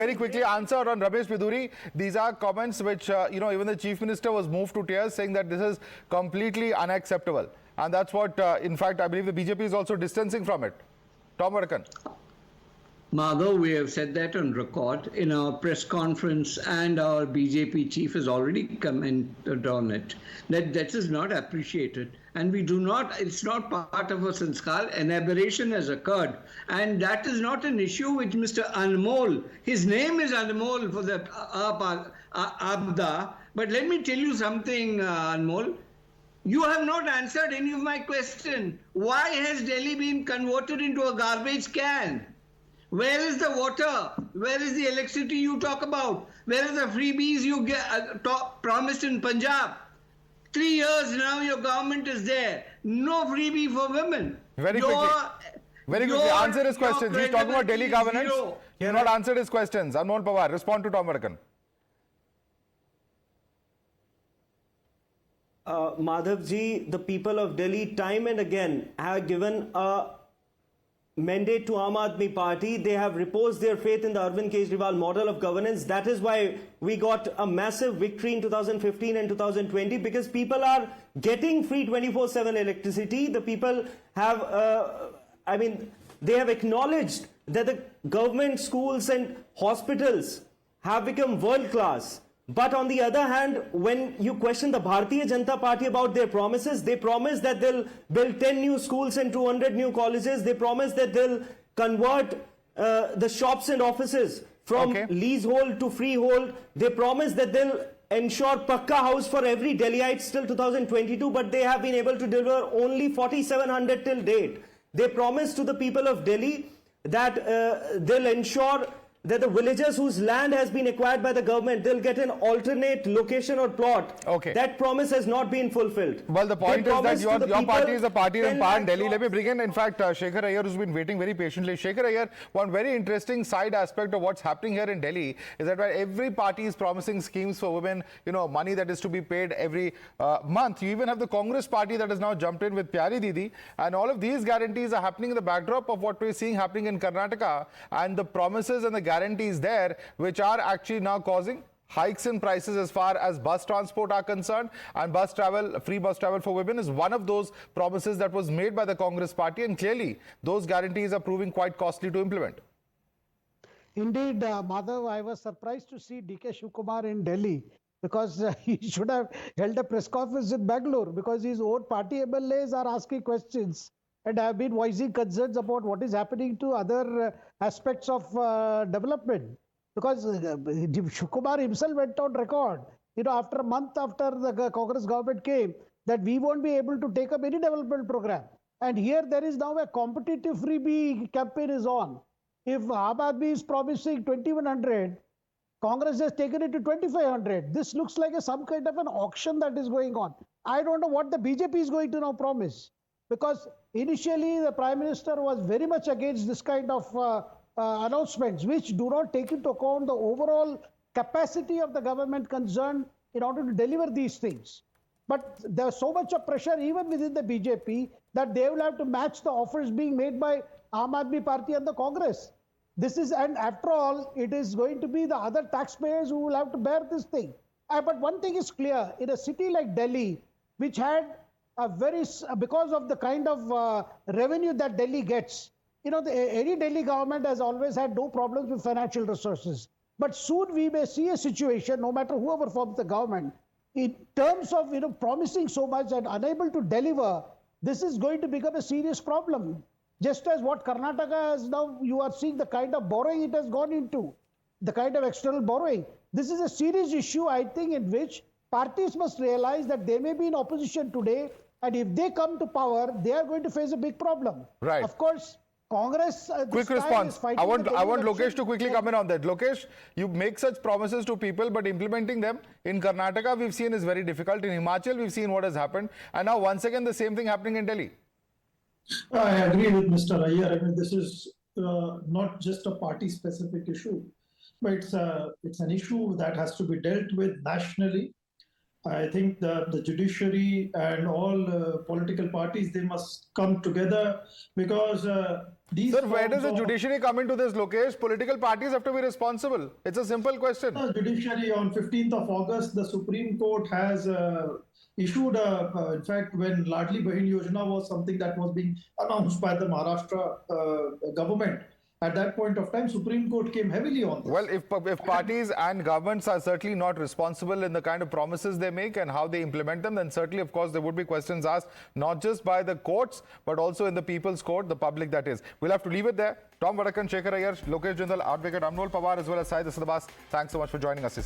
Very quickly answered on Ramesh Biduri. These are comments which, even the Chief Minister was moved to tears, saying that this is completely unacceptable. And that's what, in fact, I believe the BJP is also distancing from it. Tom Vadakkan. Madhav, we have said that on record in our press conference, and our BJP chief has already commented on it, that is not appreciated. And we do not, it's not part of a sanskar. An aberration has occurred. And that is not an issue which Mr. Anmol, his name is Anmol for the Abda. But let me tell you something, Anmol. You have not answered any of my question. Why has Delhi been converted into a garbage can? Where is the water? Where is the electricity you talk about? Where are the freebies you promised in Punjab? 3 years now your government is there. No freebie for women. Very quickly, answer his questions. He's talking about Delhi governance. He has not answered his questions. Anmol Pawar, respond to Tom Vadakkan. Madhavji, the people of Delhi time and again have given a mandate to Aam Aadmi Party. They have reposed their faith in the Arvind Kejriwal model of governance. That is why we got a massive victory in 2015 and 2020, because people are getting free 24/7 electricity. The people have, they have acknowledged that the government schools and hospitals have become world class. But on the other hand, when you question the Bharatiya Janata Party about their promises, they promise that they'll build 10 new schools and 200 new colleges. They promise that they'll convert the shops and offices from leasehold to freehold. They promise that they'll ensure Pakka house for every Delhiite till 2022, but they have been able to deliver only 4,700 till date. They promise to the people of Delhi that they'll ensure that the villagers whose land has been acquired by the government, they'll get an alternate location or plot. That promise has not been fulfilled. Well, the point is that your party is a party in power in Delhi. Let me bring in fact, Shekhar Iyer, who's been waiting very patiently. Shekhar Iyer, one very interesting side aspect of what's happening here in Delhi is that while every party is promising schemes for women, money that is to be paid every month, you even have the Congress party that has now jumped in with Pyari Didi, and all of these guarantees are happening in the backdrop of what we're seeing happening in Karnataka, and the promises and the guarantees there, which are actually now causing hikes in prices as far as bus transport are concerned, and bus travel, free bus travel for women is one of those promises that was made by the Congress party, and clearly those guarantees are proving quite costly to implement. Indeed, Madhav, I was surprised to see DK Shivkumar in Delhi, because he should have held a press conference in Bangalore, because his own party MLAs are asking questions and have been voicing concerns about what is happening to other aspects of development. Because Shivkumar himself went on record, after a month after the Congress government came, that we won't be able to take up any development program. And here there is now a competitive freebie campaign is on. If Aam Aadmi is promising 2,100, Congress has taken it to 2,500. This looks like some kind of an auction that is going on. I don't know what the BJP is going to now promise, because initially the Prime Minister was very much against this kind of announcements, which do not take into account the overall capacity of the government concerned in order to deliver these things. But there's so much of pressure even within the BJP that they will have to match the offers being made by Aam Aadmi Party and the Congress. And after all, it is going to be the other taxpayers who will have to bear this thing. But one thing is clear, in a city like Delhi, which had because of the kind of revenue that Delhi gets, any Delhi government has always had no problems with financial resources. But soon we may see a situation, no matter whoever forms the government, in terms of promising so much and unable to deliver, this is going to become a serious problem. Just as what Karnataka has now, you are seeing the kind of borrowing it has gone into, the kind of external borrowing. This is a serious issue, I think, in which parties must realize that they may be in opposition today, and if they come to power, they are going to face a big problem. Right. Of course, Congress... Quick response. I want Lokesh to quickly comment on that. Lokesh, you make such promises to people, but implementing them in Karnataka, we've seen is very difficult. In Himachal, we've seen what has happened. And now, once again, the same thing happening in Delhi. I agree with Mr. Iyer. This is not just a party-specific issue, but it's an issue that has to be dealt with nationally. I think the judiciary and all political parties, they must come together, because these Sir, where does forms the of- judiciary come into this, Lokesh? Political parties have to be responsible. It's a simple question. The judiciary on 15th of August, the Supreme Court has issued in fact, when Ladli Bahin Yojana was something that was being announced by the Maharashtra government, at that point of time, Supreme Court came heavily on this. Well, if parties and governments are certainly not responsible in the kind of promises they make and how they implement them, then certainly, of course, there would be questions asked, not just by the courts, but also in the people's court, the public that is. We'll have to leave it there. Tom Vadakkan, Shekhar Iyer, Lokesh Jindal, Advocate Amnol Pawar, as well as Syed Asad Abbas. Thanks so much for joining us.